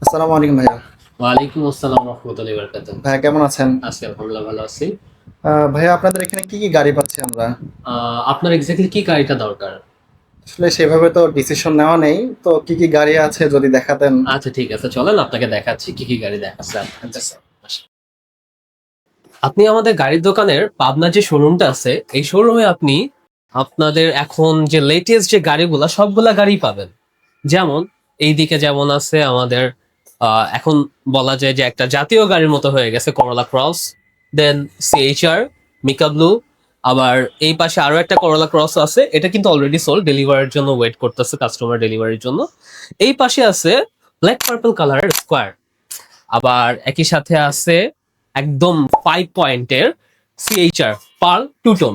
আসসালামু আলাইকুম ভাইয়া। ওয়ালাইকুম আসসালাম রহমতুল্লাহি ওয়া বারাকাতুহু। ভাইয়া কেমন আছেন? আছি আলহামদুলিল্লাহ ভালো আছি। ভাইয়া আপনাদের এখানে কি, কি গাড়ি পাচ্ছি আমরা? আপনার এক্সাক্টলি কি গাড়িটা দরকার? আসলে সেভাবে তো ডিসিশন নেওয়া নেই। তো কি, কি গাড়ি আছে যদি দেখাতেন? আচ্ছা ঠিক আছে চলেন আপনাকে দেখাচ্ছি কি কি গাড়ি দেখাচ্ছে আপনার আচ্ছা। কাছে। আসেন। আপনি আমাদের গাড়ির দোকানের পাবনা যে শোরুমটা আছে এই শোরুমে আপনি আপনাদের এখন যে লেটেস্ট যে গাড়িগুলা সবগুলা গাড়ি পাবেন। যেমন এইদিকে যেমন আছে আমাদের এখন বলা যায় যে একটা জাতীয় গাড়ির মতো হয়ে গেছে করলা ক্রস, দেন সিএইচআর, মিকা ব্লু। আবার এই পাশে আরো একটা করলা ক্রস আছে, এটা কিন্তু অলরেডি সোল্ড, ডেলিভারির জন্য ওয়েট করতেছে কাস্টমার ডেলিভারির জন্য। এই পাশে আছে ব্ল্যাক পার্পল কালারের স্কোয়ার। আবার একই সাথে আছে একদম 5 পয়েন্টের সিএইচআর পার্ল টু টোন।